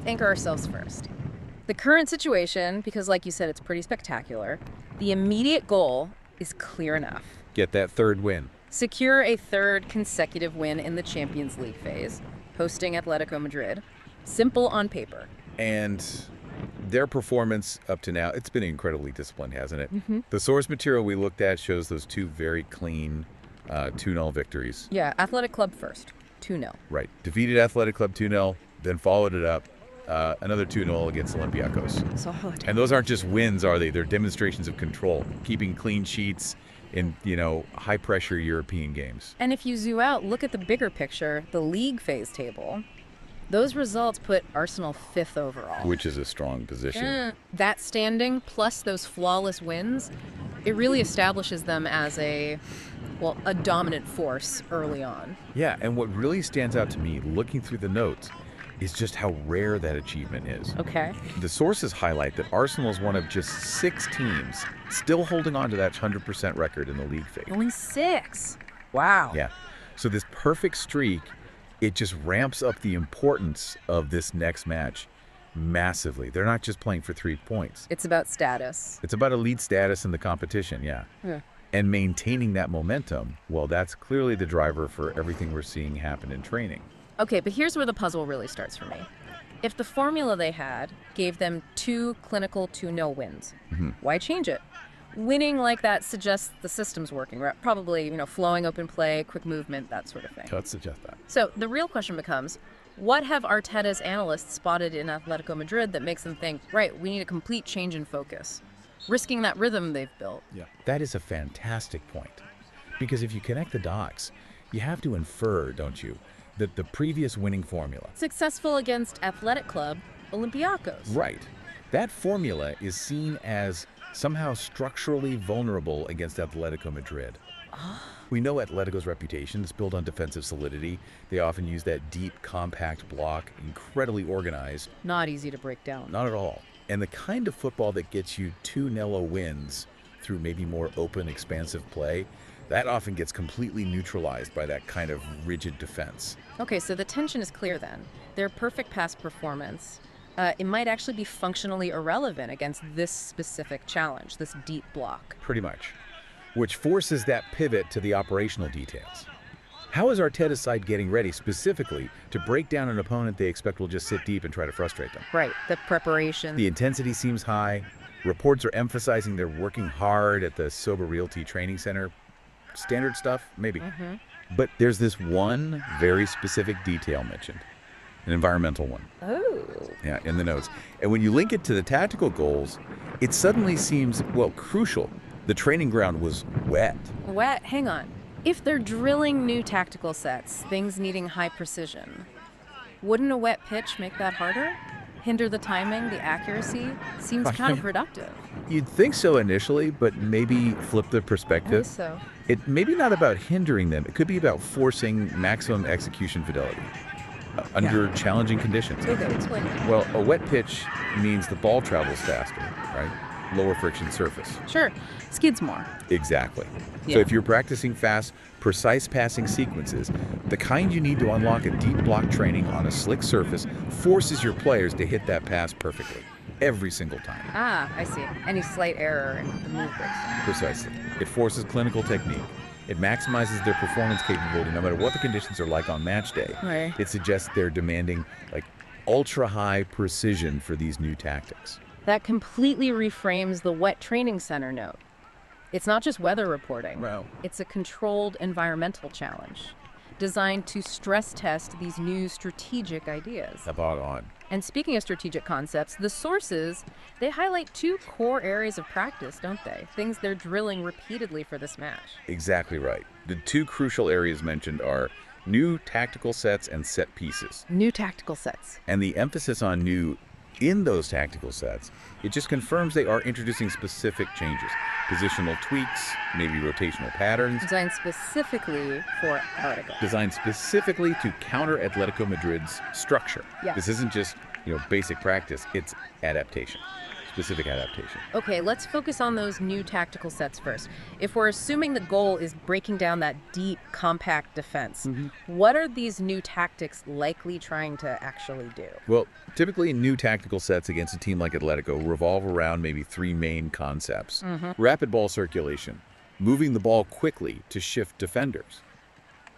anchor ourselves first. The current situation, because like you said, it's pretty spectacular, the immediate goal is clear enough. Get that third win. Secure a third consecutive win in the Champions League phase, hosting Atletico Madrid. Simple on paper. And their performance up to now, it's been incredibly disciplined, hasn't it? Mm-hmm. The source material we looked at shows those two very clean 2-0 victories. Yeah, Athletic Club first, 2-0. Right. Defeated Athletic Club 2-0, then followed it up. Another 2-0 against Olympiacos. Solid. And those aren't just wins, are they? They're demonstrations of control, keeping clean sheets in, high-pressure European games. And if you zoom out, look at the bigger picture, the league phase table. Those results put Arsenal 5th overall. Which is a strong position. That standing, plus those flawless wins, it really establishes them as a dominant force early on. Yeah, and what really stands out to me, looking through the notes, is just how rare that achievement is. Okay. The sources highlight that Arsenal is one of just 6 teams still holding on to that 100% record in the league phase. Only 6. Wow. Yeah. So this perfect streak, it just ramps up the importance of this next match massively. They're not just playing for 3 points. It's about status. It's about elite status in the competition, yeah. And maintaining that momentum, well, that's clearly the driver for everything we're seeing happen in training. Okay, but here's where the puzzle really starts for me. If the formula they had gave them 2 clinical 2-0 wins, why change it? Winning like that suggests the system's working, right? Probably, flowing open play, quick movement, that sort of thing. Let's suggest that. So the real question becomes, what have Arteta's analysts spotted in Atletico Madrid that makes them think, right, we need a complete change in focus, risking that rhythm they've built? Yeah, that is a fantastic point. Because if you connect the dots, you have to infer, don't you, that the previous winning formula, Successful against Athletic Club, Olympiacos. right, that formula is seen as somehow structurally vulnerable against Atletico Madrid. We know Atletico's reputation is built on defensive solidity. They often use that deep, compact block, incredibly organized. Not easy to break down. Not at all. And the kind of football that gets you 2-0 wins through maybe more open, expansive play, that often gets completely neutralized by that kind of rigid defense. Okay, so the tension is clear then. Their perfect pass performance, it might actually be functionally irrelevant against this specific challenge, this deep block. Pretty much. Which forces that pivot to the operational details. How is Arteta's side getting ready specifically to break down an opponent they expect will just sit deep and try to frustrate them? Right, the preparation. The intensity seems high. Reports are emphasizing they're working hard at the Sober Realty Training Center. Standard stuff, maybe. But there's this one very specific detail mentioned, an environmental one. Oh. Yeah, in the notes. And when you link it to the tactical goals, it suddenly seems, crucial. The training ground was wet. Wet? Hang on. If they're drilling new tactical sets, things needing high precision, wouldn't a wet pitch make that harder? Hinder the timing, the accuracy? Seems counterproductive. You'd think so initially, but maybe flip the perspective. So. It may be not about hindering them. It could be about forcing maximum execution fidelity under challenging conditions. Okay, explain it. Well, a wet pitch means the ball travels faster, right? Lower friction surface. Sure. Skids more. Exactly. Yeah. So if you're practicing fast, precise passing sequences, the kind you need to unlock a deep block training on a slick surface forces your players to hit that pass perfectly, every single time. Ah, I see. Any slight error in the move breaks. Precisely. It forces clinical technique. It maximizes their performance capability no matter what the conditions are like on match day. Right. It suggests they're demanding ultra-high precision for these new tactics. That completely reframes the wet training center note. It's not just weather reporting. Wow. It's a controlled environmental challenge designed to stress test these new strategic ideas. About on. And speaking of strategic concepts, the sources, they highlight 2 core areas of practice, don't they? Things they're drilling repeatedly for this match. Exactly right. The 2 crucial areas mentioned are new tactical sets and set pieces. New tactical sets. And the emphasis on new in those tactical sets, it just confirms they are introducing specific changes. Positional tweaks, maybe rotational patterns. Designed specifically for Atletico. Designed specifically to counter Atletico Madrid's structure. Yeah. This isn't just, basic practice, it's adaptation. specific adaptation. Okay, let's focus on those new tactical sets first. If we're assuming the goal is breaking down that deep, compact defense, what are these new tactics likely trying to actually do? Well, typically new tactical sets against a team like Atletico revolve around maybe three main concepts. Rapid ball circulation, moving the ball quickly to shift defenders,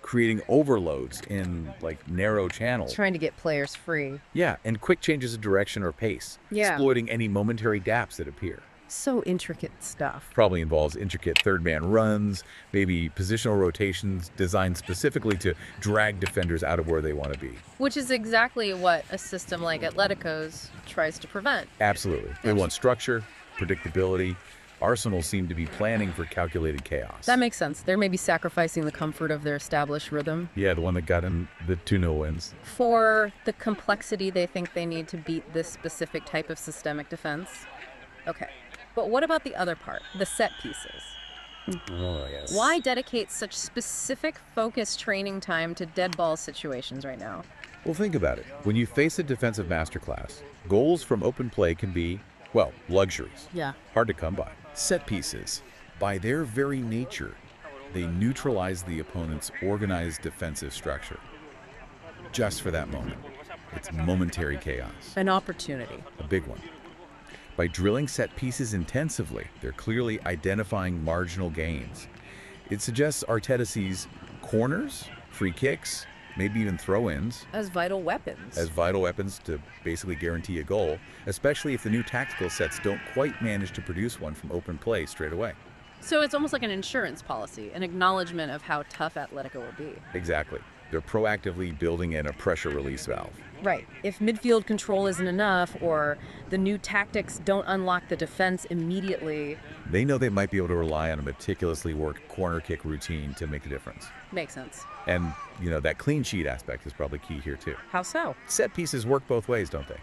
creating overloads in like narrow channels. Trying to get players free. Yeah, and quick changes of direction or pace, exploiting any momentary gaps that appear. So intricate stuff. Probably involves intricate third-man runs, maybe positional rotations designed specifically to drag defenders out of where they want to be. Which is exactly what a system like Atletico's tries to prevent. Absolutely. They want structure, predictability. Arsenal seem to be planning for calculated chaos. That makes sense. They're maybe sacrificing the comfort of their established rhythm. Yeah, the one that got in the 2-0 wins. For the complexity they think they need to beat this specific type of systemic defense. Okay. But what about the other part, the set pieces? Oh, yes. Why dedicate such specific focused training time to dead ball situations right now? Well, think about it. When you face a defensive masterclass, goals from open play can be, well, luxuries. Yeah. Hard to come by. Set pieces, by their very nature, they neutralize the opponent's organized defensive structure. Just for that moment. It's momentary chaos. An opportunity. A big one. By drilling set pieces intensively, they're clearly identifying marginal gains. It suggests Arteta sees corners, free kicks, maybe even throw-ins As vital weapons. as vital weapons to basically guarantee a goal, especially if the new tactical sets don't quite manage to produce one from open play straight away. So it's almost like an insurance policy, an acknowledgement of how tough Atletico will be. Exactly. They're proactively building in a pressure release valve. Right. If midfield control isn't enough or the new tactics don't unlock the defense immediately. They know they might be able to rely on a meticulously worked corner kick routine to make a difference. Makes sense. And, that clean sheet aspect is probably key here too. How so? Set pieces work both ways, don't they?